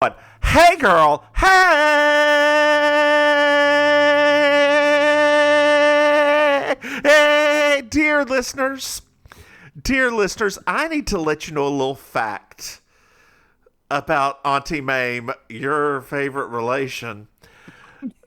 But, hey, girl. Hey. Hey, dear listeners. Dear listeners, I need to let you know a little fact about Auntie Maim, your favorite relation.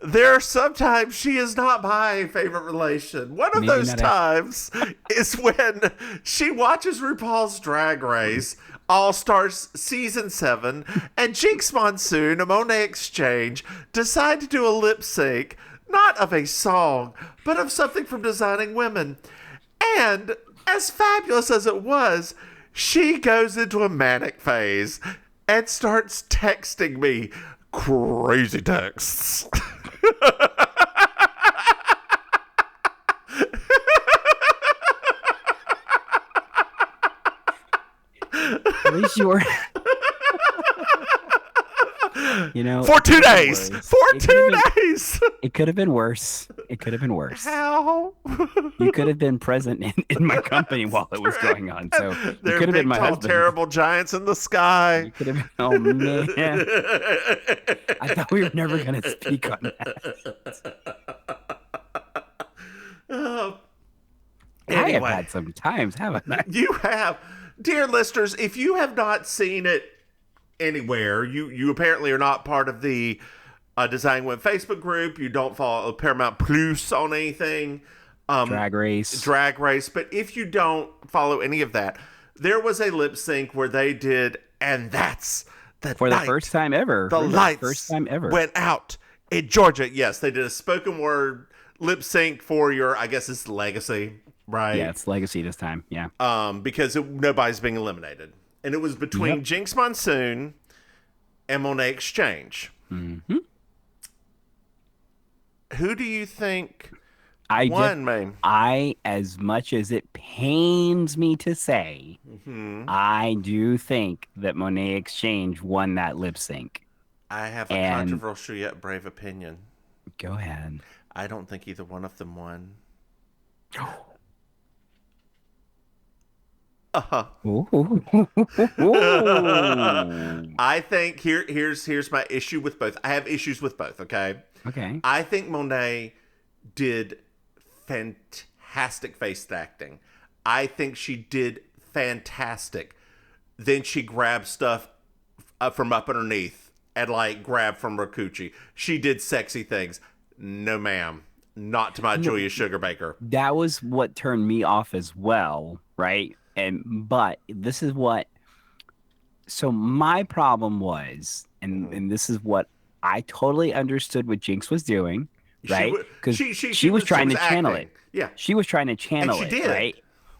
There are sometimes she is not my favorite relation. One of Maybe those not times is when she watches RuPaul's Drag Race All Stars Season 7 and Jinx Monsoon, a Monet Exchange, decide to do a lip sync, not of a song, but of something from Designing Women. And as fabulous as it was, she goes into a manic phase and starts texting me crazy texts. At least you were. For 2 days. It could have been worse. It could have been worse. How? You could have been present in my company while it was going on. So you could have been my husband. Terrible giants in the sky. You could have been. Oh man! I thought we were never going to speak on that. Anyway, I have had some times, haven't I? You have, dear listeners. If you have not seen it anywhere, you apparently are not part of the Design Women Facebook group. You don't follow Paramount Plus on anything. Drag Race. But if you don't follow any of that, there was a lip sync where they did, and that's the first time ever. The lights first time ever went out in Georgia. Yes, they did a spoken word lip sync for your, I guess it's Legacy, right? Yeah, it's Legacy this time. Yeah. Because nobody's being eliminated, and it was between Jinx Monsoon and Monet Exchange. Mm-hmm. Who do you think won, Maim? As much as it pains me to say, I do think that Monet Exchange won that lip sync. I have a controversial yet brave opinion. Go ahead. I don't think either one of them won. I think here's my issue with both. I have issues with both, okay? Okay. I think Monet did fantastic face acting. I think she did fantastic. Then she grabbed stuff from up underneath and grabbed from her coochie. She did sexy things. No, ma'am. Not to my Julia Sugarbaker. That was what turned me off as well, right? But this is what. So my problem was, and this is what I totally understood what Jinx was doing, right? Because she was trying to channel it. Yeah, she was trying to channel it, right?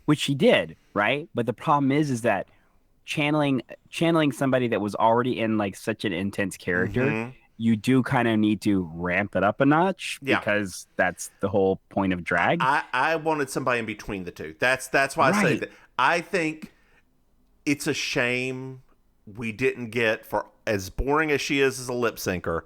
Which she did, right? But the problem is that channeling somebody that was already in such an intense character. You do kind of need to ramp it up a notch because that's the whole point of drag. I wanted somebody in between the two. That's why I say that. I think it's a shame we didn't get, for as boring as she is as a lip syncer,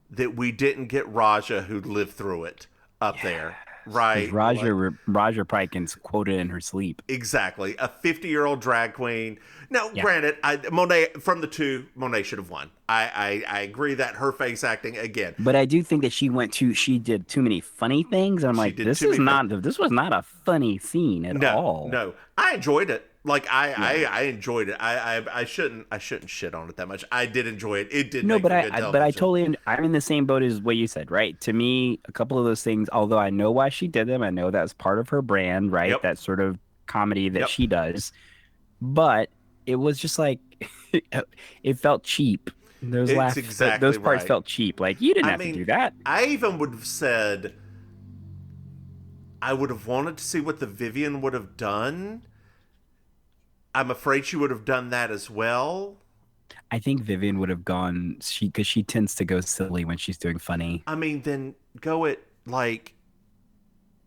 that we didn't get Raja, who lived through it, up there. Right. Raja Prykins quoted in her sleep. Exactly. A 50-year-old drag queen. Now, granted, Monet, from the two, Monet should have won. I agree that her face acting, again. But I do think that she did too many funny things. I'm like, this was not a funny scene at all. No. I enjoyed it. I enjoyed it. I shouldn't shit on it that much. I did enjoy it. It did. I'm in the same boat as what you said, right? To me, a couple of those things, although I know why she did them, I know that's part of her brand, right? That sort of comedy that she does. But it was just it felt cheap. Those parts felt cheap. You didn't have to do that. I even would have said I would have wanted to see what the Vivian would have done. I'm afraid she would have done that as well. I think Vivian would have gone, because she tends to go silly when she's doing funny. I mean, then go it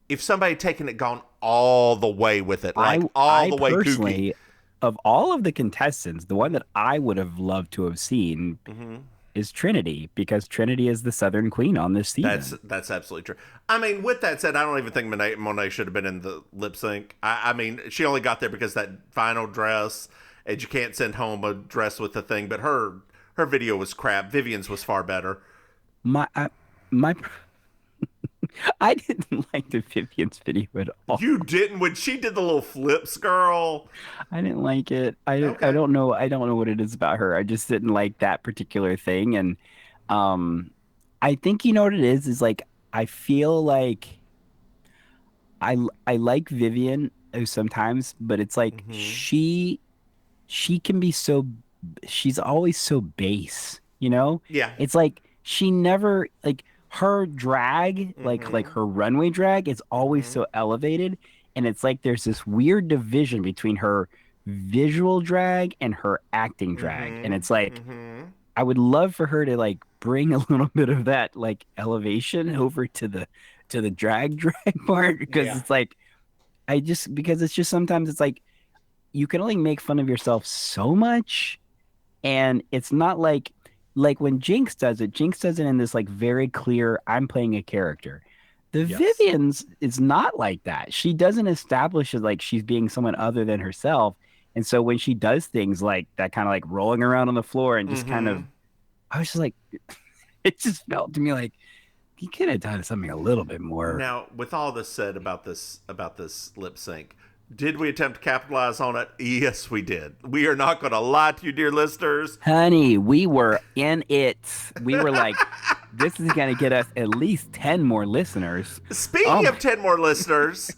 if somebody had taken it, gone all the way with it, all the way kooky. Of all of the contestants, the one that I would have loved to have seen is Trinity, because Trinity is the Southern Queen on this season. That's absolutely true. I mean, with that said, I don't even think Monet should have been in the lip sync. I mean, she only got there because that final dress, and you can't send home a dress with the thing, but her her video was crap. Vivian's was far better. My I didn't like the Vivian's video at all. You didn't when she did the little flips, girl. I didn't like it. I don't know. I don't know what it is about her. I just didn't like that particular thing. And I think you know what it is like I feel like I like Vivian sometimes, but it's like she can be so she's always so base, you know? Yeah. It's like she never like her drag, like her runway drag is always so elevated, and it's like there's this weird division between her visual drag and her acting drag. And it's like I would love for her to like bring a little bit of that like elevation over to the drag part, because it's like because it's just sometimes it's like you can only make fun of yourself so much, and it's not like when Jinx does it in this like very clear I'm playing a character. The Vivian's is not like that. She doesn't establish it like she's being someone other than herself. And so when she does things like that, kind of like rolling around on the floor and just kind of, I was just like, it just felt to me like he could have done something a little bit more. Now, with all this said about this lip sync, did we attempt to capitalize on it? Yes, we did. We are not going to lie to you, dear listeners. Honey, we were in it. We were like, this is going to get us at least 10 more listeners. Speaking of 10 more listeners,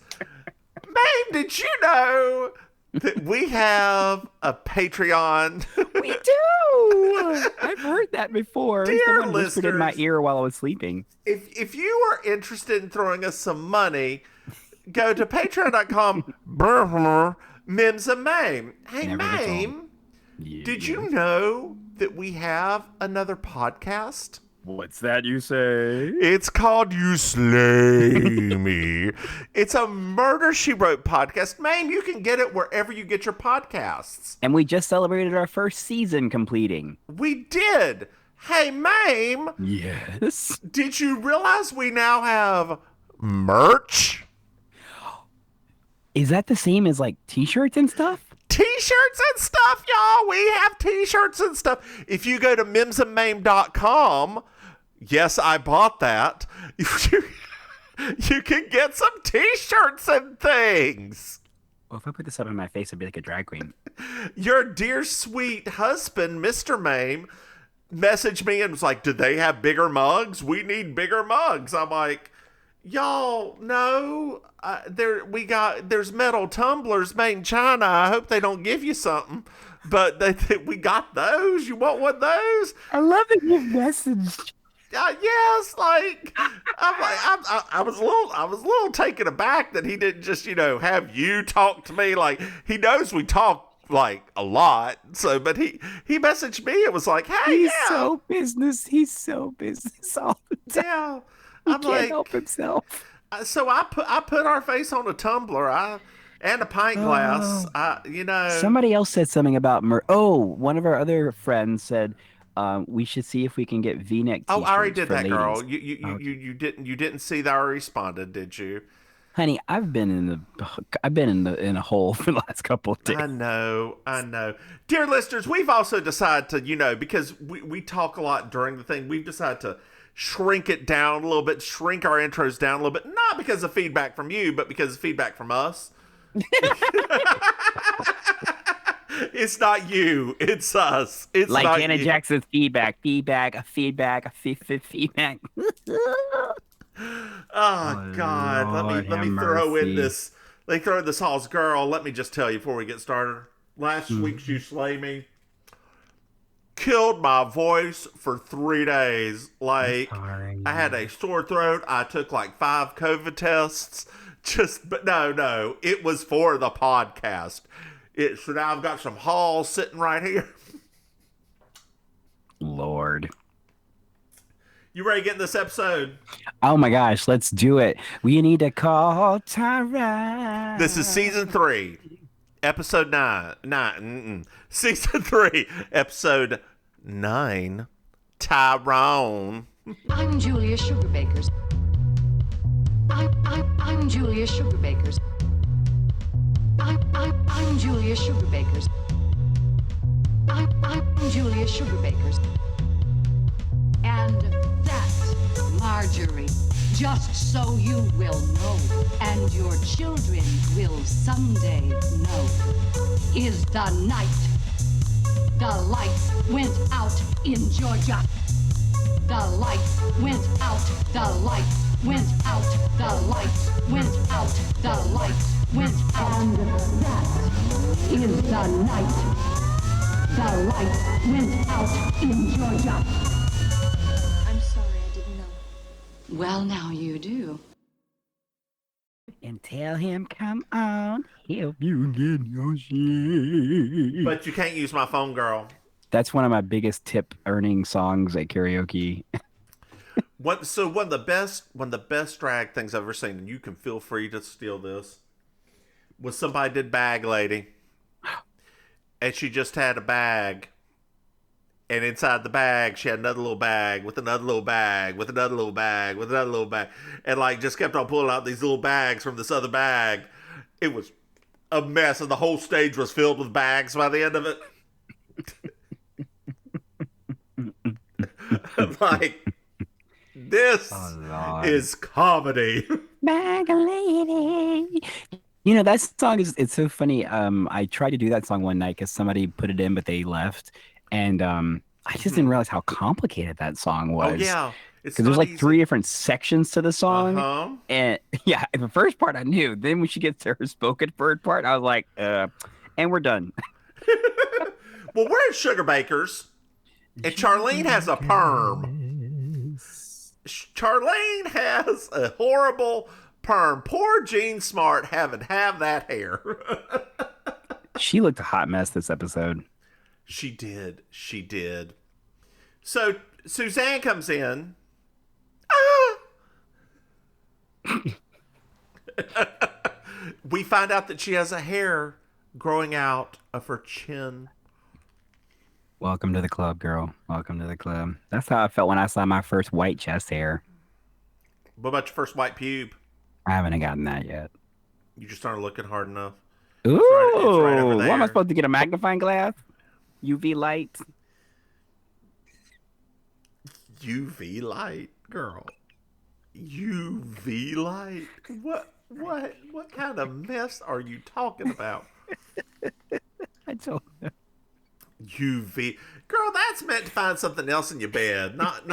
Maim, did you know that we have a Patreon? We do. I've heard that before. Dear Someone whispered in my ear while I was sleeping. If you are interested in throwing us some money, go to patreon.com, Mims and Maim. Hey, Maim, did you know that we have another podcast? What's that you say? It's called You Slay Me. It's a Murder, She Wrote podcast. Maim, you can get it wherever you get your podcasts. And we just celebrated our first season completing. We did. Hey, Maim. Yes. Did you realize we now have merch? Is that the same as like t-shirts and stuff? T-shirts and stuff, y'all. We have t-shirts and stuff. If you go to mimsandmaim.com, yes, I bought that. You can get some t-shirts and things. Well, if I put this up on my face, I'd be like a drag queen. Your dear sweet husband, Mr. Maim, messaged me and was like, "Did they have bigger mugs? We need bigger mugs." I'm like, y'all, no. There's metal tumblers made in China. I hope they don't give you something, but we got those. You want one of those? I love that you messaged. Yes, like I was a little taken aback that he didn't just have you talk to me. Like, he knows we talk like a lot. So, but he messaged me. It was like, hey, he's so business all the time. Yeah, he can't help himself. So I put our face on a tumbler. And a pint glass. Somebody else said something about one of our other friends said we should see if we can get V-neck t-shirts. Oh, I already did that, ladies. girl. You didn't see that I responded, did you? Honey, I've been in a hole for the last couple of days. I know. Dear listeners, we've also decided to, because we talk a lot during the thing, we've decided to shrink it down a little bit, shrink our intros down a little bit, not because of feedback from you, but because of feedback from us. It's not you, it's us. It's like not Janet you. Jackson's feedback. Oh God! Lord, let me throw in this. They throw in this Hall's girl. Let me just tell you before we get started. Last week's You Slay Me killed my voice for 3 days. Like, I had a sore throat. I took like 5 COVID tests. But no, it was for the podcast. So now I've got some Hall sitting right here. Lord. You ready to get in this episode? Oh my gosh, let's do it. We need to call Tyrone. This is season 3, episode 9. Season 3, episode 9. Tyrone. I'm Julia Sugarbakers. I'm Julia Sugarbakers. I'm Julia Sugarbakers. I'm Julia Sugarbakers. And that, Marjorie, just so you will know, and your children will someday know, is the night the lights went out in Georgia. The lights went out, the lights went out, the lights went out, the lights went out. And that is the night the lights went out in Georgia. I'm sorry, I didn't know. Well, now you do. And tell him, come on, help you get your shit. But you can't use my phone, girl. That's one of my biggest tip earning songs at karaoke. One of the best drag things I've ever seen, and you can feel free to steal this, was somebody did Bag Lady. And she just had a bag. And inside the bag, she had another little bag with another little bag with another little bag with another little bag. And like just kept on pulling out these little bags from this other bag. It was a mess, and the whole stage was filled with bags by the end of it. I'm like, this is comedy. Bag Lady. You know, that song it's so funny. I tried to do that song one night because somebody put it in, but they left. And I just didn't realize how complicated that song was. Oh, yeah. Because there's like 3 different sections to the song. Uh-huh. And yeah, the first part I knew. Then when she gets to her spoken word part, I was like, and we're done. Well, we're at Sugarbakers, and Charlene has a perm. Charlene has a horrible perm. Poor Jean Smart having that hair. She looked a hot mess this episode. She did. So Suzanne comes in. We find out that she has a hair growing out of her chin. Welcome to the club, girl. Welcome to the club. That's how I felt when I saw my first white chest hair. What about your first white pube? I haven't gotten that yet. You just aren't looking hard enough. Ooh, it's right over there. What am I supposed to get, a magnifying glass? UV light? UV light, girl. UV light? What kind of mess are you talking about? I don't know. UV, girl, that's meant to find something else in your bed, not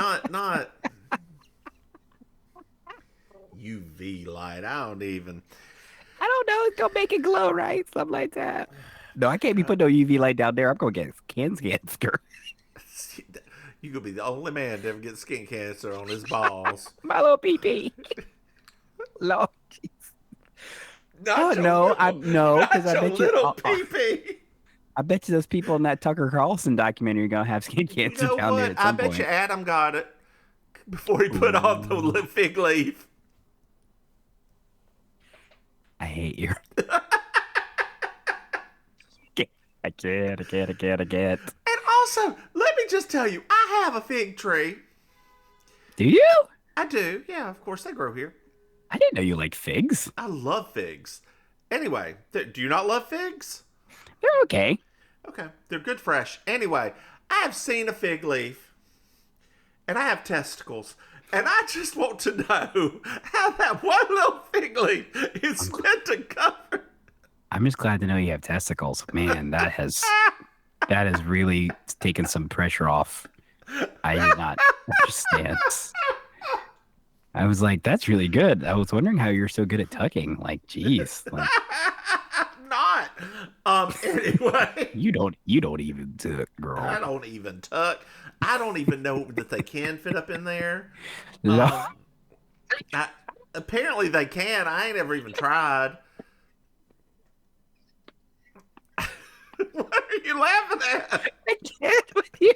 UV light. I don't know. It's gonna make it glow, right? Something like that. No, I can't be putting no UV light down there. I'm gonna get skin cancer. You could be the only man to ever get skin cancer on his balls. My little pee-pee. Lord, jeez. No, because I bet you. Pee-pee. I bet you those people in that Tucker Carlson documentary are gonna have skin cancer down there at some point. I bet you Adam got it before he put on the fig leaf. I hate you. I can't. And also, let me just tell you, I have a fig tree. Do you? I do. Yeah, of course, they grow here. I didn't know you liked figs. I love figs. Anyway, do you not love figs? They're okay. Okay, they're good fresh. Anyway, I have seen a fig leaf, and I have testicles, and I just want to know how that one little fig leaf is meant to cover. I'm just glad to know you have testicles. Man, that has really taken some pressure off. I did not understand. I was like, that's really good. I was wondering how you're so good at tucking. Like, geez. Like, not. Anyway. You don't even tuck, girl. I don't even tuck. I don't even know that they can fit up in there. No. Apparently they can. I ain't ever even tried. What are you laughing at? I can't with you.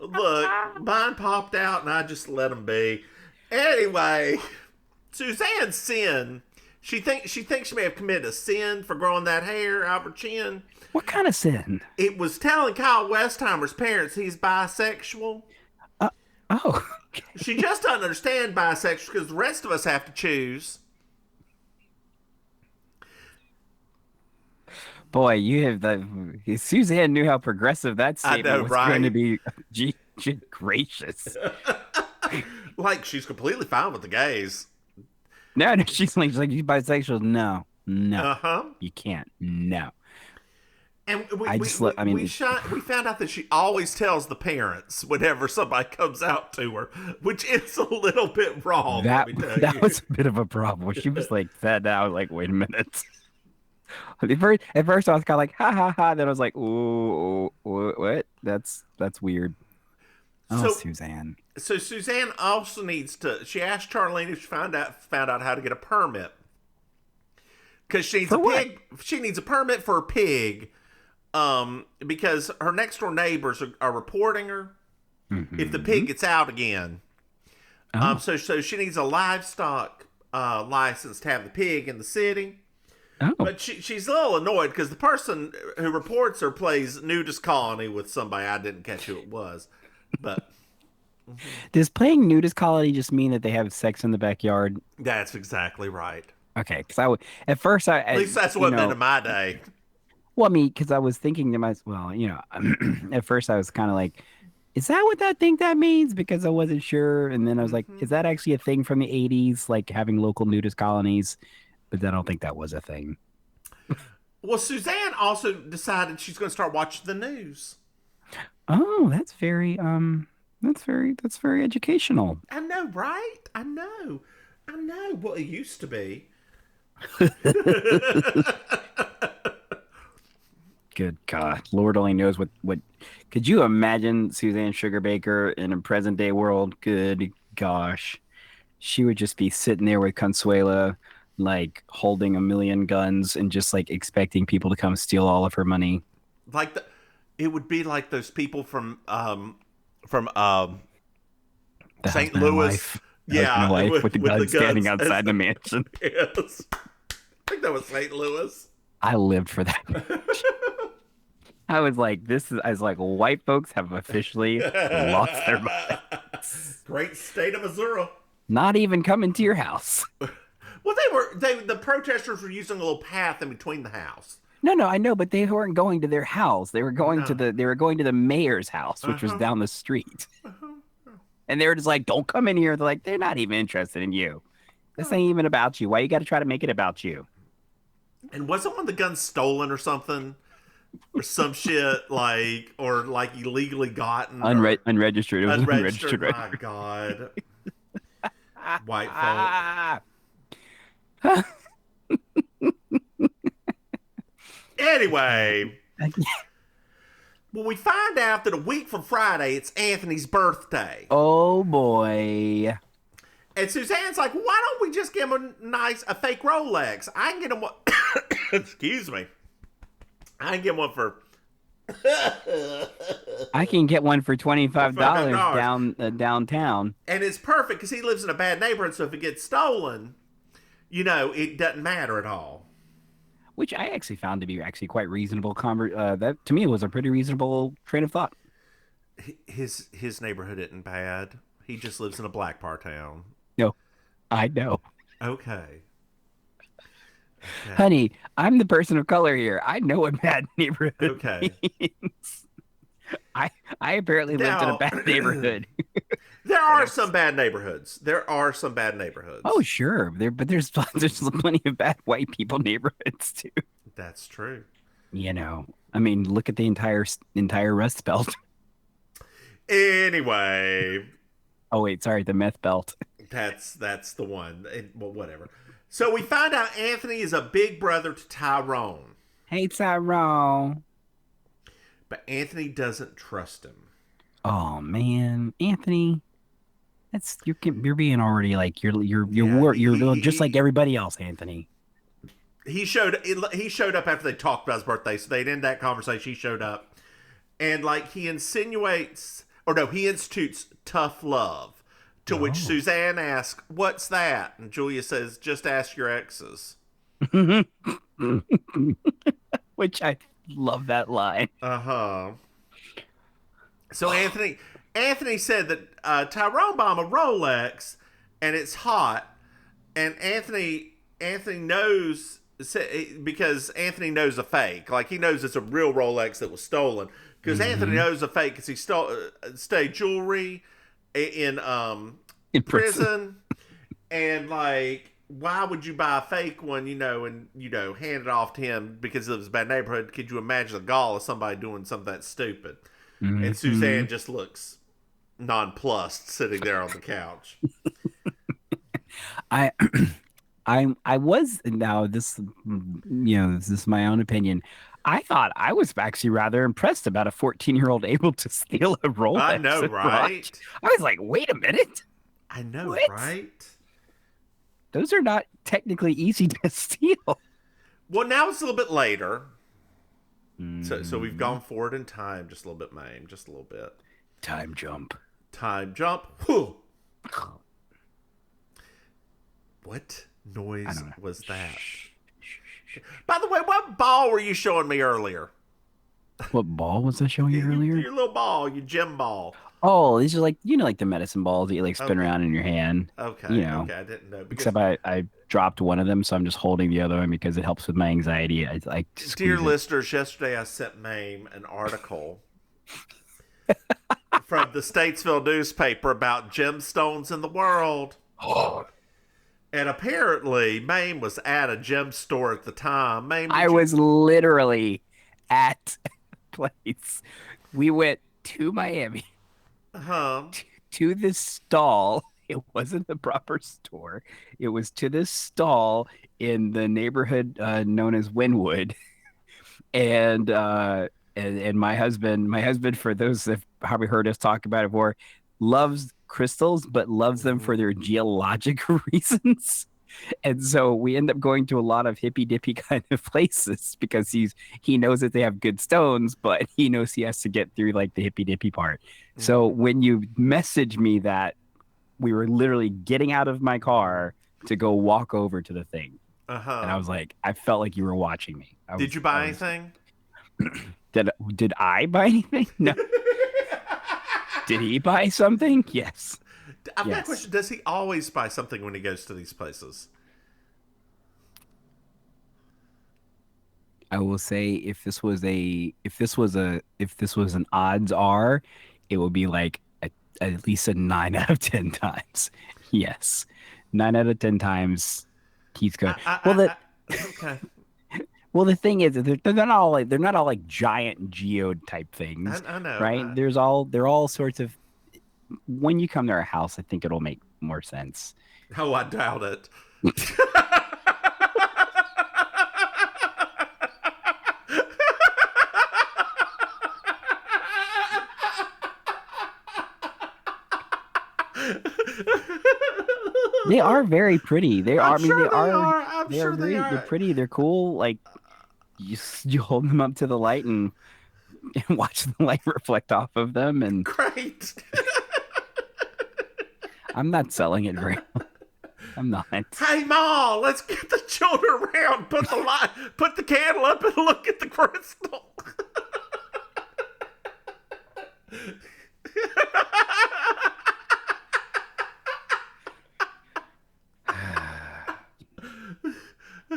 Look, mine popped out and I just let them be. Anyway, Suzanne's sin. She thinks she may have committed a sin for growing that hair out her chin. What kind of sin? It was telling Kyle Westheimer's parents he's bisexual. Okay. She just doesn't understand bisexual because the rest of us have to choose. Boy, you have the Suzanne knew how progressive that I statement know, was right? going to be. Gee, gracious. Like, she's completely fine with the gays. No, no, she's like you bisexual. No, no, Uh-huh. you can't. No. And I mean, we found out that she always tells the parents whenever somebody comes out to her, which is a little bit wrong. that let me tell that you. was a bit of a problem. She was like that. I was like, wait a minute. At first, I was kind of like, ha ha ha. Then I was like, ooh, what? That's weird. Oh, So Suzanne. so Suzanne also needs to. She asked Charlene if she found out how to get a permit because she needs For a what? pig. She needs a permit for a pig. Because her next door neighbors are reporting her if the pig gets out again. Oh. So she needs a livestock license to have the pig in the city. Oh. But she's a little annoyed because the person who reports her plays nudist colony with somebody. I didn't catch who it was, but Does playing nudist colony just mean that they have sex in the backyard? that's exactly right. Okay, because at first At least that's what it meant in my day. Well, I mean, because I was thinking to myself, at first I was kind of like, is that what that means? Because I wasn't sure. And then I was like, is that actually a thing from the 80s, like having local nudist colonies? But then I don't think that was a thing. Well, Suzanne also decided she's going to start watching the news. Oh, that's very educational. I know, right? I know. Well, it used to be. Good God. Lord only knows what could you imagine Suzanne Sugarbaker in a present day world? Good gosh. She would just be sitting there with Consuela, like holding a million guns and just like expecting people to come steal all of her money. Like it would be like those people from The St. husband and Louis. wife. The husband and wife with the guns standing outside the mansion. Yes. I think that was St. Louis. I lived for that. I was like, white folks have officially lost their minds. Great state of Missouri. Not even coming to your house. Well, the protesters were using a little path in between the house. No, I know, but they weren't going to their house. They were going to the mayor's house, which was down the street. And they were just like, don't come in here. They're like, they're not even interested in you. This ain't even about you. Why you got to try to make it about you? And wasn't one of the guns stolen or something? Or some shit, or illegally gotten? Unregistered. It was unregistered. My God. White folk. Anyway. Well, we find out that a week from Friday, it's Anthony's birthday. Oh, boy. And Suzanne's like, why don't we just give him a fake Rolex? I can get him one. Excuse me. I can get one for. I can get one for $25 downtown. And it's perfect because he lives in a bad neighborhood. So if it gets stolen, it doesn't matter at all. Which I actually found to be quite reasonable. That to me was a pretty reasonable train of thought. His neighborhood isn't bad. He just lives in a black part town. No, I know. Okay. Honey, I'm the person of color here. I know what bad neighborhood means. I apparently lived in a bad neighborhood. There are some bad neighborhoods. Oh, sure. There's plenty of bad white people neighborhoods too. That's true. I mean, look at the entire Rust Belt. Anyway. Oh wait, sorry, the meth belt. That's the one. Well, whatever. So we find out Anthony is a big brother to Tyrone. Hey, Tyrone. But Anthony doesn't trust him. Oh man, Anthony. You're being already like you're just like everybody else, Anthony. He showed up after they talked about his birthday, so they'd end that conversation. He showed up, and he institutes tough love, to which Suzanne asks, "What's that?" And Julia says, "Just ask your exes." Which I love that line. So Anthony said that Tyrone bought him a Rolex, and it's hot. And Anthony knows because Anthony knows a fake. Like, he knows it's a real Rolex that was stolen. Because Anthony knows a fake because he stole jewelry in prison. And, like, why would you buy a fake one, and, hand it off to him because it was a bad neighborhood? Could you imagine the gall of somebody doing something that stupid? And Suzanne just looks nonplussed sitting there on the couch. I was, now this, this is my own opinion. I thought I was actually rather impressed about a 14-year-old able to steal a Rolex. I know, right? I was like, wait a minute. I know, what? Right? Those are not technically easy to steal. Well, now it's a little bit later. So we've gone forward in time just a little bit, Maim. Just a little bit. Time jump. Whew. What noise was that? By the way, what ball were you showing me earlier? What ball was I showing you earlier? Your little ball, your gym ball. Oh, these are like, like the medicine balls that you like spin around in your hand. Okay. Okay, I didn't know. Except I dropped one of them, so I'm just holding the other one because it helps with my anxiety. Dear listeners, yesterday I sent Maim an article from the Statesville newspaper about gemstones in the world. And apparently, Maim was at a gem store at the time. Maim, I was literally at a place. We went to Miami. To this stall. It wasn't the proper store. It was to this stall in the neighborhood known as Wynwood. And my husband, for those that have probably heard us talk about it before, loves crystals, but loves them for their geologic reasons. And so we end up going to a lot of hippy dippy kind of places because he knows that they have good stones, but he knows he has to get through like the hippy dippy part. So when you message me that, we were literally getting out of my car to go walk over to the thing. And I was like, I felt like you were watching me. Did you buy anything? Did I buy anything? No. Did he buy something? Yes. I've got a question. Does he always buy something when he goes to these places? I will say if this was an odds are, it would be like at least a 9 out of 10 times. Yes. 9 out of 10 times he's good. Okay. Well, the thing is, they're not all like giant geode type things. I know, right? They're all sorts of. When you come to our house, I think it'll make more sense. Oh, I doubt it. They are very pretty. They are. They're pretty. They're cool. Like you hold them up to the light and watch the light reflect off of them. And great. I'm not selling it very well. I'm not. Hey, Ma, let's get the children around. Put the candle up and look at the crystal.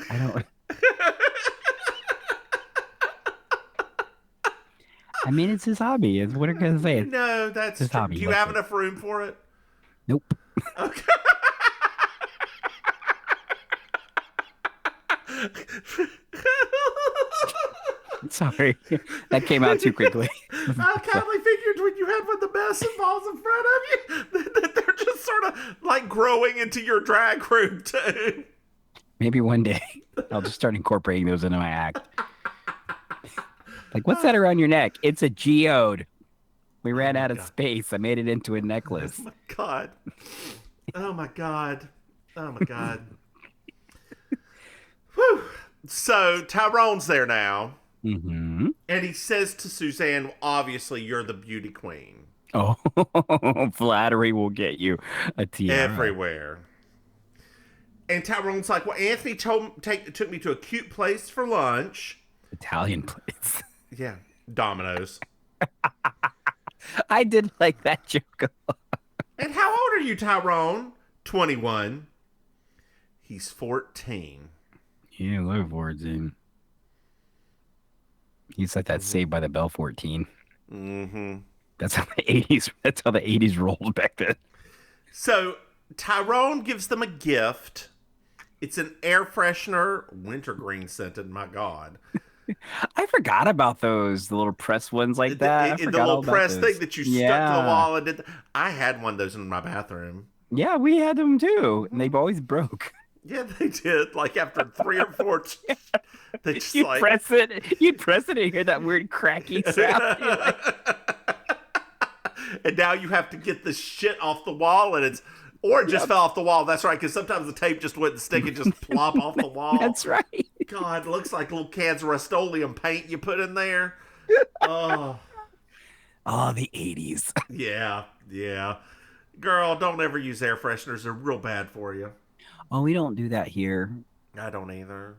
I don't. I mean, it's his hobby. It's what I'm gonna say. No, that's his hobby. Do you have enough room for it? Nope. Okay. Sorry, that came out too quickly. I kindly figured when you had one of the medicine balls in front of you, that they're just sort of like growing into your drag room too. Maybe one day I'll just start incorporating those into my act. Like, what's that around your neck? It's a geode. We ran out of space. I made it into a necklace. Oh, my God. Oh, my God. Oh, my God. Whew. So, Tyrone's there now. Mm-hmm. And he says to Suzanne, obviously, you're the beauty queen. Oh, flattery will get you a tiara. Everywhere. And Tyrone's like, well, Anthony took me to a cute place for lunch. Italian place. Yeah, Domino's. I did like that joke a lot. And how old are you, Tyrone? 21. He's 14. Yeah, look forward to. He's like that Saved by the Bell 14. Mm-hmm. That's how the 80s. That's how the 80s rolled back then. So Tyrone gives them a gift. It's an air freshener, wintergreen scented. My God. I forgot about those, the little press ones like that. The little press thing that you stuck to the wall and did. I had one of those in my bathroom. Yeah, we had them too, and they've always broke. Yeah, they did. Like after 3 or 4, they just you'd press it, and hear that weird cracky sound. And now you have to get the shit off the wall, and it just fell off the wall. That's right, because sometimes the tape just wouldn't stick and just plop off the wall. That's right. God, it looks like little cans of Rust-Oleum paint you put in there. Oh, the 80s. Yeah. Girl, don't ever use air fresheners. They're real bad for you. Oh, we don't do that here. I don't either.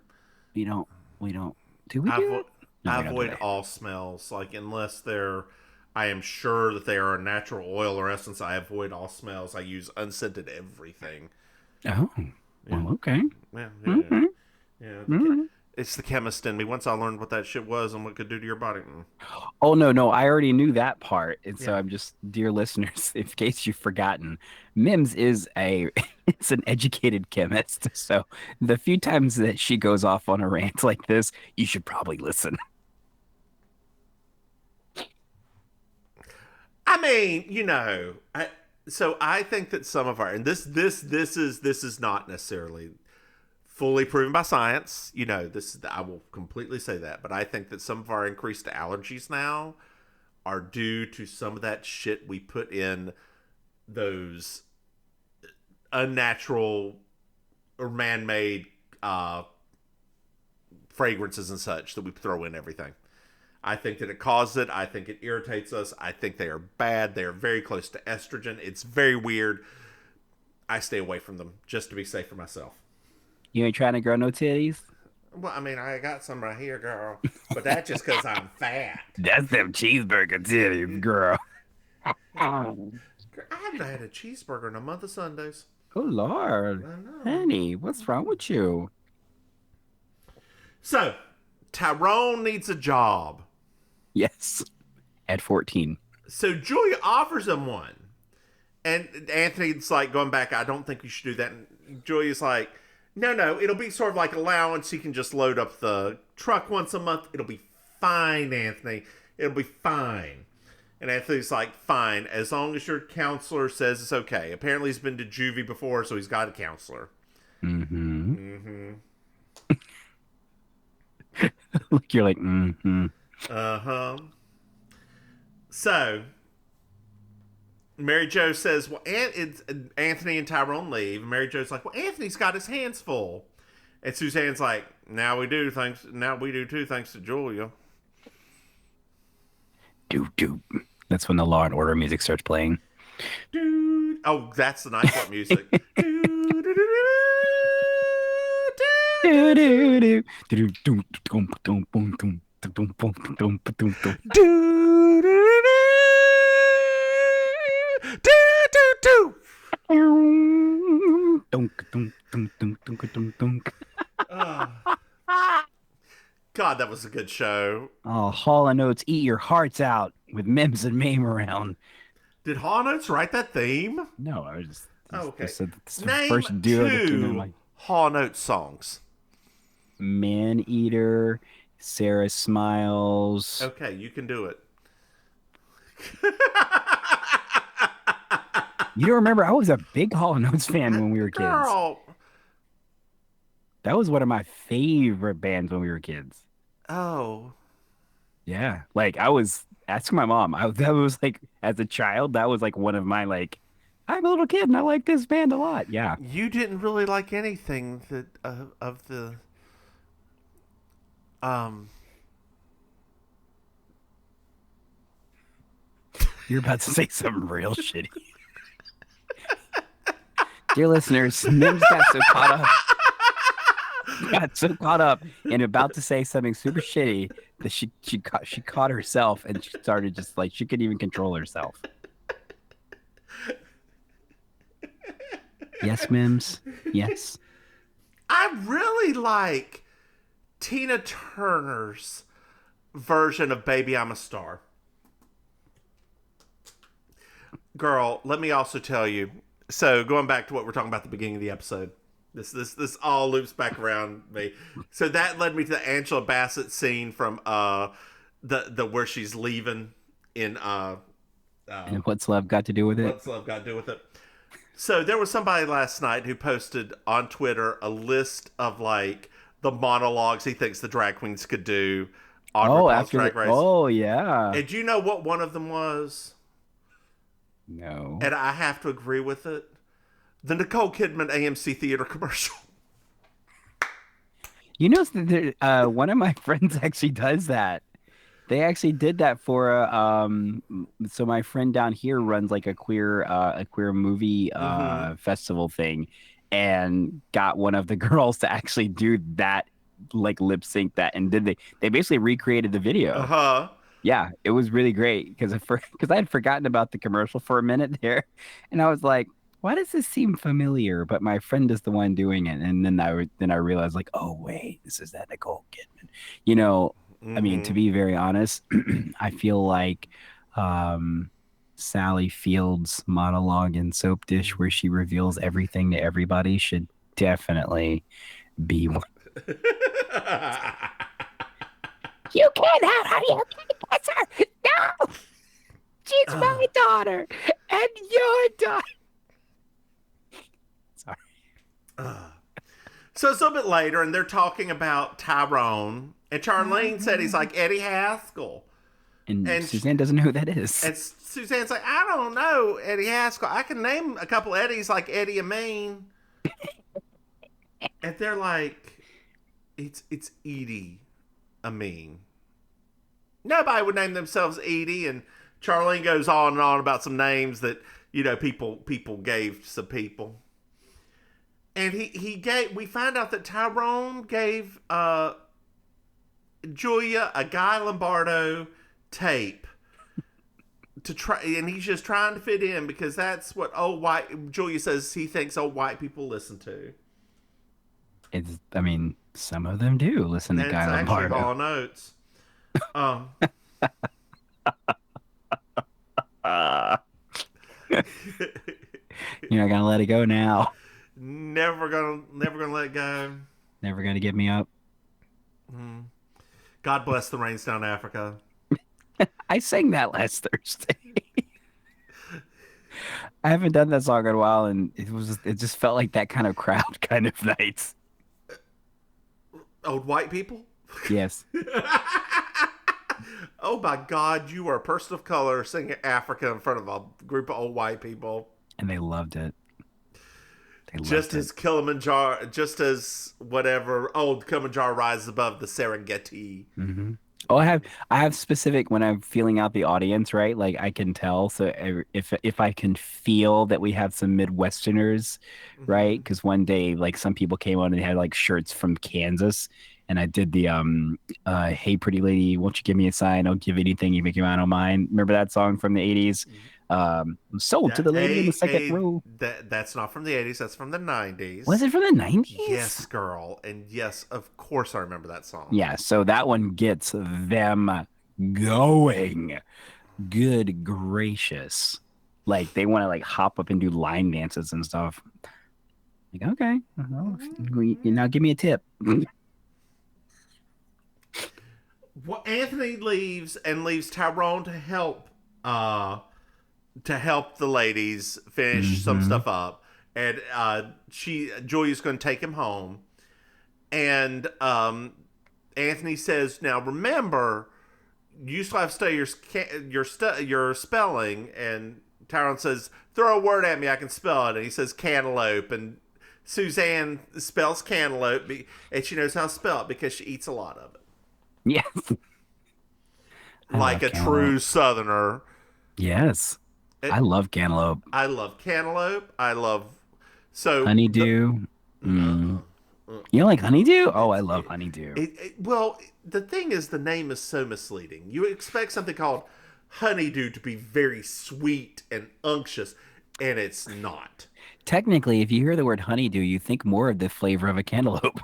We don't. Do we do it? No, I avoid all smells. Like, unless I am sure that they are a natural oil or essence, I avoid all smells. I use unscented everything. Oh, well, okay. Yeah. Mm-hmm. Yeah. It's the chemist in me. Once I learned what that shit was and what it could do to your body. Oh, no. I already knew that part. And so I'm just, dear listeners, in case you've forgotten, Mims is it's an educated chemist. So the few times that she goes off on a rant like this, you should probably listen. I mean, I think that some of our, and this is not necessarily fully proven by science. I will completely say that, but I think that some of our increased allergies now are due to some of that shit we put in those unnatural or man-made fragrances and such that we throw in everything. I think that it causes it. I think it irritates us. I think they are bad. They are very close to estrogen. It's very weird. I stay away from them just to be safe for myself. You ain't trying to grow no titties? Well, I mean, I got some right here, girl. But that's just because I'm fat. That's them cheeseburger titties, girl. I haven't had a cheeseburger in a month of Sundays. Oh, Lord. Honey, what's wrong with you? So, Tyrone needs a job. Yes. At 14. So, Julia offers him one. And Anthony's like, going back, I don't think you should do that. And Julia's like, no, it'll be sort of like allowance. He can just load up the truck once a month. It'll be fine, Anthony. It'll be fine. And Anthony's like, fine, as long as your counselor says it's okay. Apparently he's been to juvie before, so he's got a counselor. Mm-hmm. Look, you're like, mm-hmm. Uh-huh. So, Mary Jo says, well, Anthony and Tyrone leave. Mary Jo's like, well, Anthony's got his hands full. And Suzanne's like, now we do too, thanks to Julia. Do. That's when the Law and Order music starts playing. Dude. Oh, that's the Night Club music. God, that was a good show. Oh, Hall & Oates, eat your hearts out with Mims and Maim around. Did Hall & Oates write that theme? No, I was just... okay. Name first duo two Hall & Oates songs. Man Eater, Sarah Smiles. Okay, you can do it. You don't remember? I was a big Hall & Oates fan when we were kids. Girl. That was one of my favorite bands when we were kids. Oh. Yeah. Like, I was asking my mom. That was like, as a child, that was like one of my, like, I'm a little kid and I like this band a lot. Yeah. You didn't really like anything that of the You're about to say something real shitty. Dear listeners, Mims got so caught up and about to say something super shitty that she caught herself and she started just like she couldn't even control herself. Yes, Mims. Yes. I really like Tina Turner's version of Baby I'm a Star. Girl, let me also tell you. So going back to what we're talking about at the beginning of the episode, this all loops back around me. So that led me to the Angela Bassett scene from the where she's leaving in and what's love got to do with it? What's love got to do with it? So there was somebody last night who posted on Twitter a list of like the monologues he thinks the drag queens could do on RuPaul's Drag Race. Oh yeah. And do you know what one of them was? No. And I have to agree with it. The Nicole Kidman AMC Theater commercial. You know, one of my friends actually does that. They actually did that for so my friend down here runs like a queer movie festival thing, and got one of the girls to actually do that, like lip sync that, and they basically recreated the video. Yeah, it was really great because I had forgotten about the commercial for a minute there, and I was like, why does this seem familiar? But my friend is the one doing it, and then I realized, like, oh wait, this is that Nicole Kidman. You know, I mean, to be very honest, I feel like Sally Field's monologue in Soap Dish, where she reveals everything to everybody, should definitely be one. You can't have honey. That's her. No, she's my daughter, and your daughter. Sorry. So it's a little bit later, and they're talking about Tyrone, and Charlene said he's like Eddie Haskell. And Suzanne doesn't know who that is. And Suzanne's like, I don't know Eddie Haskell. I can name a couple Eddies like Eddie Maim. And they're like, it's Edie Maim. Nobody would name themselves Edie. And Charlene goes on and on about some names that, you know, people gave some people. And we find out that Tyrone gave Julia a Guy Lombardo tape to try, and he's just trying to fit in because that's what Julia says he thinks old white people listen to. I mean, some of them do listen to Guy Lombardo. It's actually Hall Notes. You're not gonna let it go now. Never gonna let it go. Never gonna get me up. God bless the rains down Africa. I sang that last Thursday. I haven't done that song in a while, and it just felt like that kind of crowd kind of nights. Old white people? Yes. Oh my God, you are a person of color singing Africa in front of a group of old white people. And they loved it. Kilimanjaro, just as whatever old Kilimanjaro rises above the Serengeti. Mm-hmm. Oh, I have specific when I'm feeling out the audience, right? Like I can tell. So if I can feel that we have some Midwesterners, right? Because one day, like some people came on and they had like shirts from Kansas, and I did the "Hey Pretty Lady, won't you give me a sign? I'll give anything you make your mind on mine." Remember that song from the '80s? Sold to the lady in the second row. That's not from the 80s. That's from the 90s. Was it from the 90s? Yes, girl. And yes, of course I remember that song. Yeah, so that one gets them going. Good gracious. Like, they want to, like, hop up and do line dances and stuff. Like, okay. Well, now give me a tip. Well, Anthony leaves Tyrone to help the ladies finish some stuff up, and Julia's going to take him home, and Anthony says, "Now remember, you still have to study your spelling." And Tyrone says, "Throw a word at me, I can spell it." And he says cantaloupe, and Suzanne spells cantaloupe, and she knows how to spell it because she eats a lot of it. Yes, like a true Southerner. Yes. I love cantaloupe. I love cantaloupe. I love honeydew. You don't like honeydew? Oh, I love honeydew. Well, the thing is, the name is so misleading. You expect something called honeydew to be very sweet and unctuous, and it's not. Technically, if you hear the word honeydew, you think more of the flavor of a cantaloupe.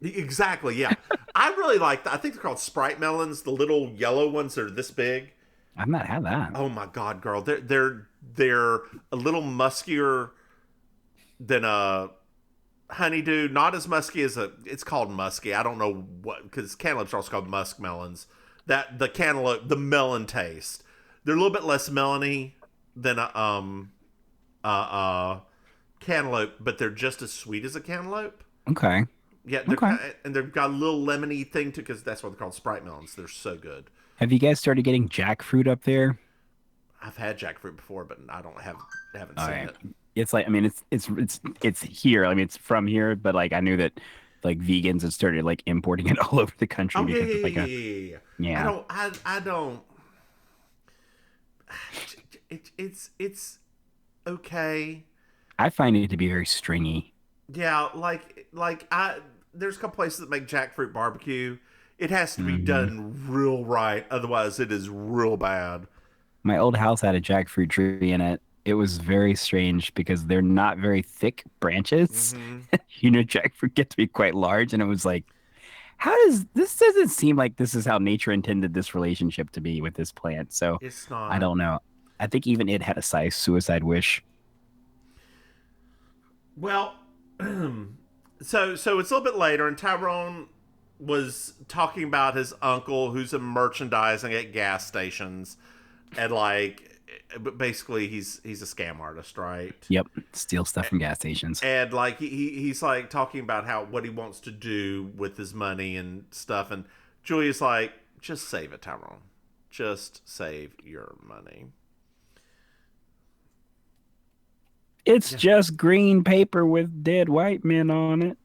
Exactly, yeah. I really like I think they're called Sprite melons, the little yellow ones that are this big. I've not had that. Oh my god, girl. They're a little muskier than a honeydew, not as musky as it's called musky. I don't know what, because cantaloupes are also called musk melons. That the cantaloupe, the melon taste. They're a little bit less melony than a cantaloupe, but they're just as sweet as a cantaloupe. Okay. Yeah, and they've got a little lemony thing too, because that's what they're called, Sprite melons. They're so good. Have you guys started getting jackfruit up there? I've had jackfruit before, but I haven't All seen right. it. It's like, I mean, it's here. I mean, it's from here, but like I knew that like vegans had started like importing it all over the country Oh because yeah, it's like yeah. I don't. It's okay. I find it to be very stringy. Yeah, there's a couple places that make jackfruit barbecue. It has to be done real right, otherwise it is real bad. My old house had a jackfruit tree in it. It was very strange because they're not very thick branches. Jackfruit get to be quite large, and it was like, this doesn't seem like this is how nature intended this relationship to be with this plant. So It's not. I don't know. I think even it had a suicide wish. Well, so it's a little bit later, and Tyrone was talking about his uncle who's in merchandising at gas stations, and basically he's a scam artist, right? Yep, steal stuff from gas stations. And he's like talking about what he wants to do with his money and stuff, and Julia's like, just save it, Tyrone. Just save your money. It's just green paper with dead white men on it.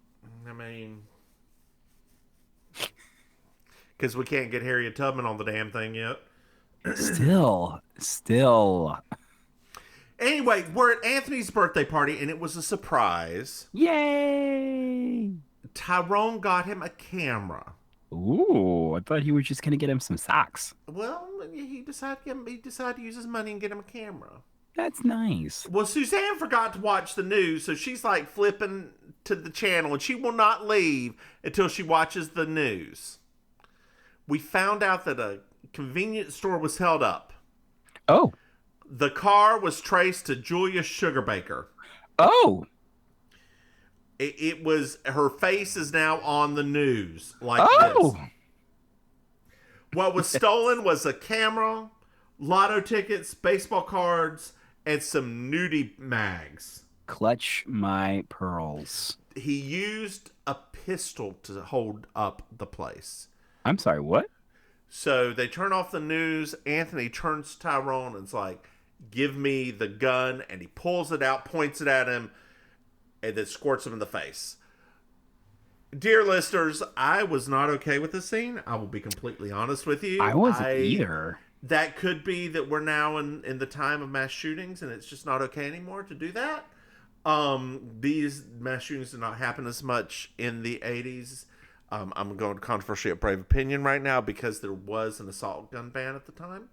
I mean, because we can't get Harriet Tubman on the damn thing yet. Still. Anyway, we're at Anthony's birthday party, and it was a surprise. Yay! Tyrone got him a camera. Ooh, I thought he was just gonna get him some socks. Well, he decided to use his money and get him a camera. That's nice. Well, Suzanne forgot to watch the news, so she's like flipping to the channel, and she will not leave until she watches the news. We found out that a convenience store was held up. Oh. The car was traced to Julia Sugarbaker. Oh. It was, her face is now on the news this. What was stolen was a camera, lotto tickets, baseball cards, and some nudie mags. Clutch my pearls. He used a pistol to hold up the place. I'm sorry, what? So they turn off the news. Anthony turns to Tyrone and is like, give me the gun. And he pulls it out, points it at him, and then squirts him in the face. Dear listeners, I was not okay with this scene. I will be completely honest with you. I wasn't either. That could be that we're now in the time of mass shootings, and it's just not okay anymore to do that. These mass shootings did not happen as much in the 80s. I'm going to controversially a brave opinion right now because there was an assault gun ban at the time.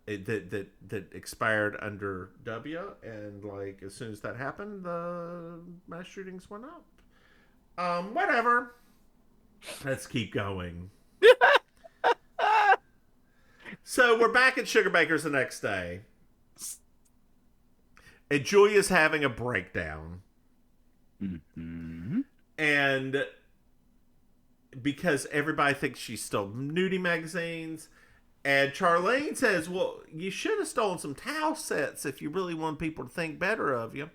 That expired under W, and as soon as that happened, the mass shootings went up. Whatever. Let's keep going. So we're back at Sugarbaker's the next day, and Julia's having a breakdown. Mm-hmm. And because everybody thinks she stole nudie magazines, and Charlene says, well, you should have stolen some towel sets if you really want people to think better of you.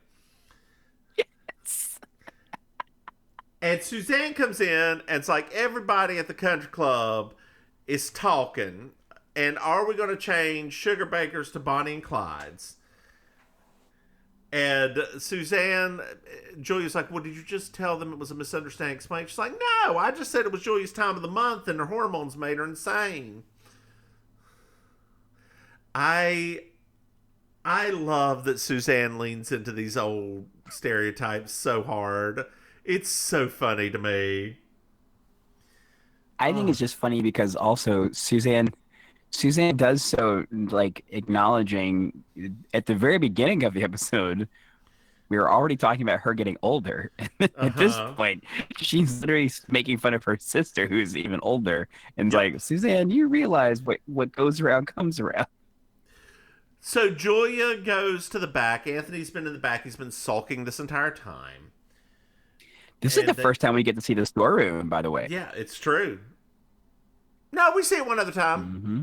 Yes. And Suzanne comes in, and it's like everybody at the country club is talking, and are we going to change Sugarbaker's to Bonnie and Clyde's? And Julia's like, well, did you just tell them it was a misunderstanding? Explain. She's like, no, I just said it was Julia's time of the month and her hormones made her insane. I love that Suzanne leans into these old stereotypes so hard. It's so funny to me. I think it's just funny because also Suzanne does so acknowledging at the very beginning of the episode we were already talking about her getting older. At this point, she's literally making fun of her sister, who's even older, and like, Suzanne, you realize what goes around comes around. So Julia goes to the back. Anthony's been in the back. He's been sulking this entire time. This is the first time we get to see the storeroom, by the way. Yeah, it's true. No, we see it one other time. Mm-hmm.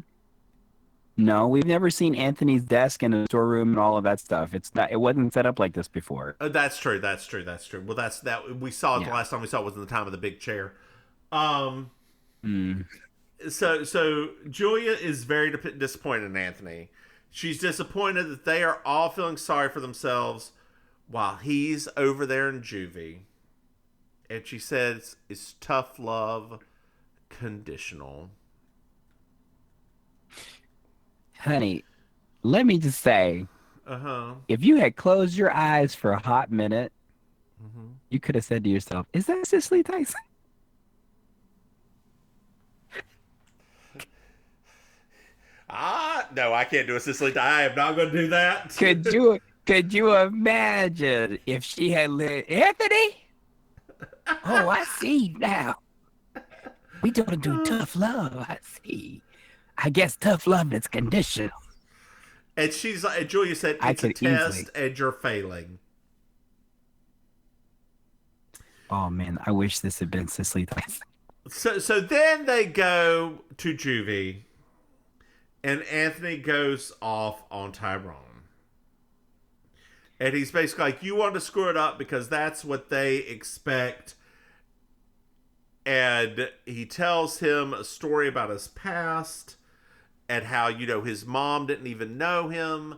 No, we've never seen Anthony's desk and the storeroom and all of that stuff. It wasn't set up like this before. That's true. Well, that's that. We saw it the last time we saw it was in the time of the big chair. So Julia is very disappointed in Anthony. She's disappointed that they are all feeling sorry for themselves while he's over there in juvie. And she says, "Is tough love conditional?" Honey, let me just say, if you had closed your eyes for a hot minute, you could have said to yourself, "Is that Cicely Tyson?" No, I can't do a Cicely Tyson. I am not going to do that. Could you imagine if she had lit Anthony? Oh, I see now. We don't do tough love. I see. I guess tough love is conditional. And she's like, Julia said, "It's a test, and you're failing." Oh man, I wish this had been Cicely Tyson. So then they go to juvie, and Anthony goes off on Tyrone. And he's basically like, "You want to screw it up because that's what they expect." And he tells him a story about his past and how, his mom didn't even know him.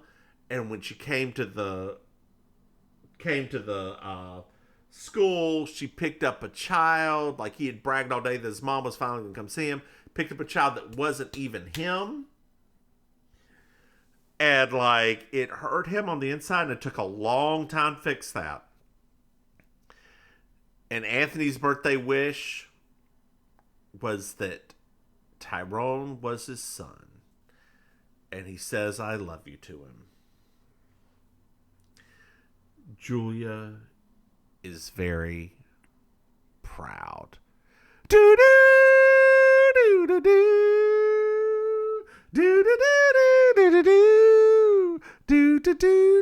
And when she came to the school, she picked up a child. Like, he had bragged all day that his mom was finally going to come see him. Picked up a child that wasn't even him. And, like, it hurt him on the inside, and it took a long time to fix that. And Anthony's birthday wish was that Tyrone was his son. And he says, "I love you" to him. Julia is very proud. Do do do do do do do do do do do do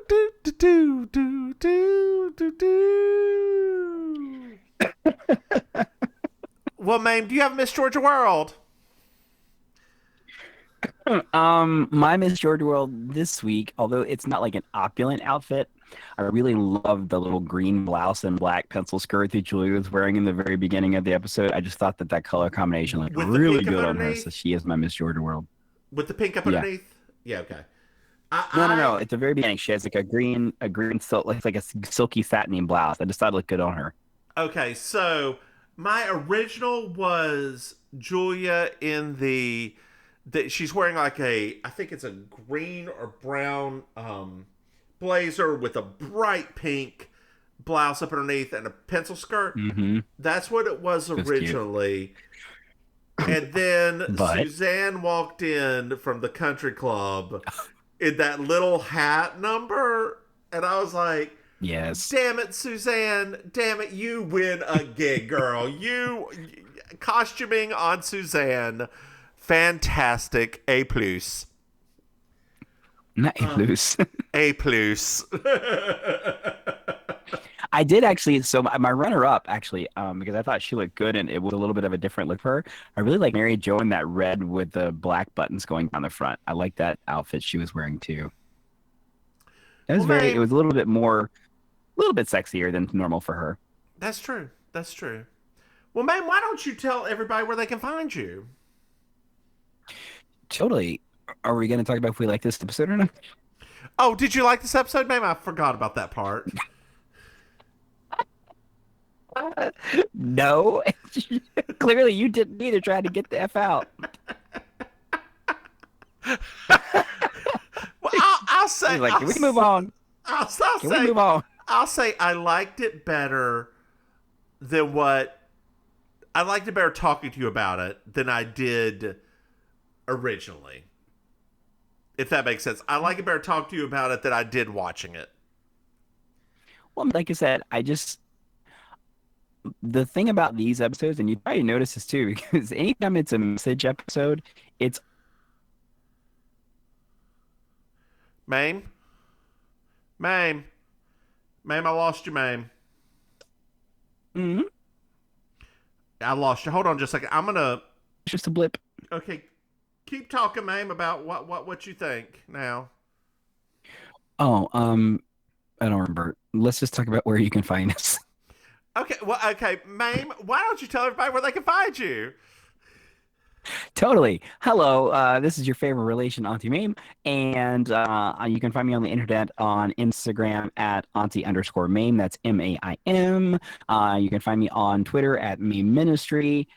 do do do do do do. Well, Maim, do you have Miss Georgia World? My Miss Georgia World this week, although it's not like an opulent outfit, I really love the little green blouse and black pencil skirt that Julia was wearing in the very beginning of the episode. I just thought that color combination looked really good on her, so she is my Miss Georgia World. With the pink up underneath? Yeah, okay. No. At the very beginning, she has like a green silk, like a silky satiny blouse. I just thought it looked good on her. Okay, so my original was Julia in that she's wearing like I think it's a green or brown blazer with a bright pink blouse up underneath and a pencil skirt. Mm-hmm. That's what it was originally. And then Suzanne walked in from the country club in that little hat number, and I was like, "Yes, damn it, Suzanne! Damn it, you win again, girl! You costuming on Suzanne." Fantastic. A+. Not A+. A+. I did actually, so my runner-up, actually, because I thought she looked good and it was a little bit of a different look for her. I really like Mary Jo in that red with the black buttons going down the front. I like that outfit she was wearing, too. It was it was a little bit sexier than normal for her. That's true. Well, man, why don't you tell everybody where they can find you? Totally. Are we going to talk about if we like this episode or not? Oh, did you like this episode, ma'am? I forgot about that part. No. Clearly, you didn't either, trying to get the F out. Well, I'll say... Can we move on? Can we move on? I'll say I liked it better than what... I liked it better talking to you about it than I did originally. If that makes sense. I like it better talking to you about it than I did watching it. Well, like I said, the thing about these episodes, and you probably notice this too, because anytime it's a message episode, it's Maim? Maim? Maim, I lost you, Maim. mm-hmm, I lost you. Hold on just a second. I'm going to... just a blip. Okay. Keep talking, Maim, about what you think now. Oh, I don't remember. Let's just talk about where you can find us. Okay, well, okay, Maim, why don't you tell everybody where they can find you? Totally. Hello, this is your favorite relation, Auntie Maim, and you can find me on the internet on Instagram at Auntie_Maim. That's Maim. You can find me on Twitter at Maim Ministry.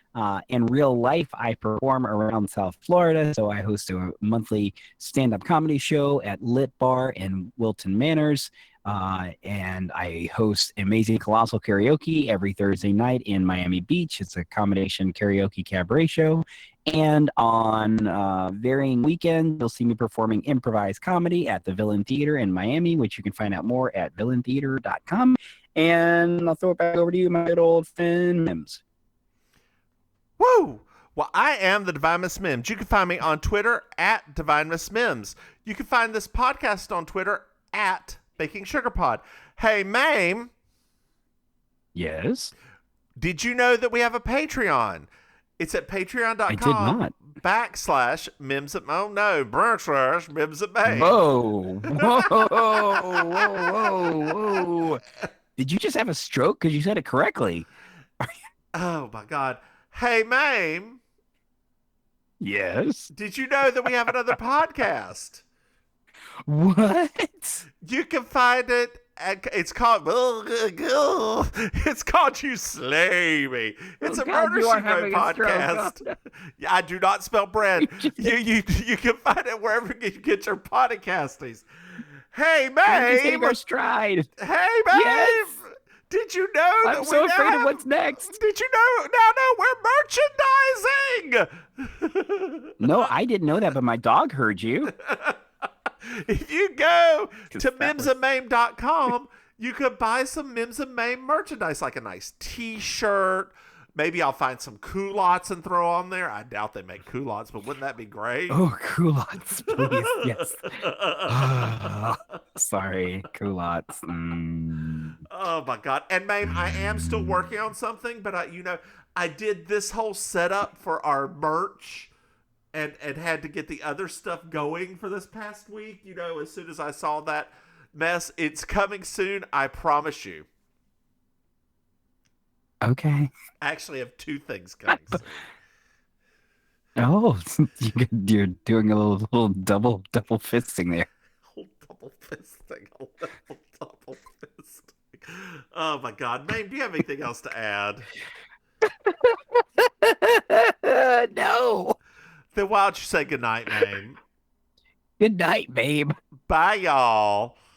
In real life, I perform around South Florida, so I host a monthly stand-up comedy show at Lit Bar in Wilton Manors. And I host Amazing Colossal Karaoke every Thursday night in Miami Beach. It's a combination karaoke cabaret show. And on varying weekends, you'll see me performing improvised comedy at the Villain Theater in Miami, which you can find out more at villaintheater.com. And I'll throw it back over to you, my good old friend Mims. Woo! Well, I am the Divine Miss Mims. You can find me on Twitter at Divine Miss Mims. You can find this podcast on Twitter at Baking Sugar Pod. Hey, Maim. Yes? Did you know that we have a Patreon? It's at patreon.com. I did not. /Mims at Maim. No, / Mims at Maim. Whoa. Whoa. Did you just have a stroke? Because you said it correctly. Oh, my God. Hey, Maim. Yes? Did you know that we have another podcast? What? You can find it. It's called You Slay Me. It's a Murder She Wrote podcast. Yeah, I do not spell bread. You can find it wherever you get your podcasties. Hey, Maim. Our stride. Hey, Maim. Yes. Did you know that I'm so afraid of what's next. Did you know we're merchandising? No, I didn't know that, but my dog heard you. If you go to mimsandmaim.com, you could buy some Mims and Maim merchandise, like a nice t-shirt. Maybe I'll find some culottes and throw on there. I doubt they make culottes, but wouldn't that be great? Oh, culottes, please. Yes. Sorry, culottes. Oh, my God. And, Maim, I am still working on something, but, I did this whole setup for our merch and had to get the other stuff going for this past week. As soon as I saw that mess, it's coming soon. I promise you. Okay. I actually have 2 things coming soon. Oh, you're doing a little double fisting there. Double fisting. Double fisting. Oh, my God. Maim, do you have anything else to add? No. Then why don't you say goodnight, Maim? Good night, babe. Bye, y'all.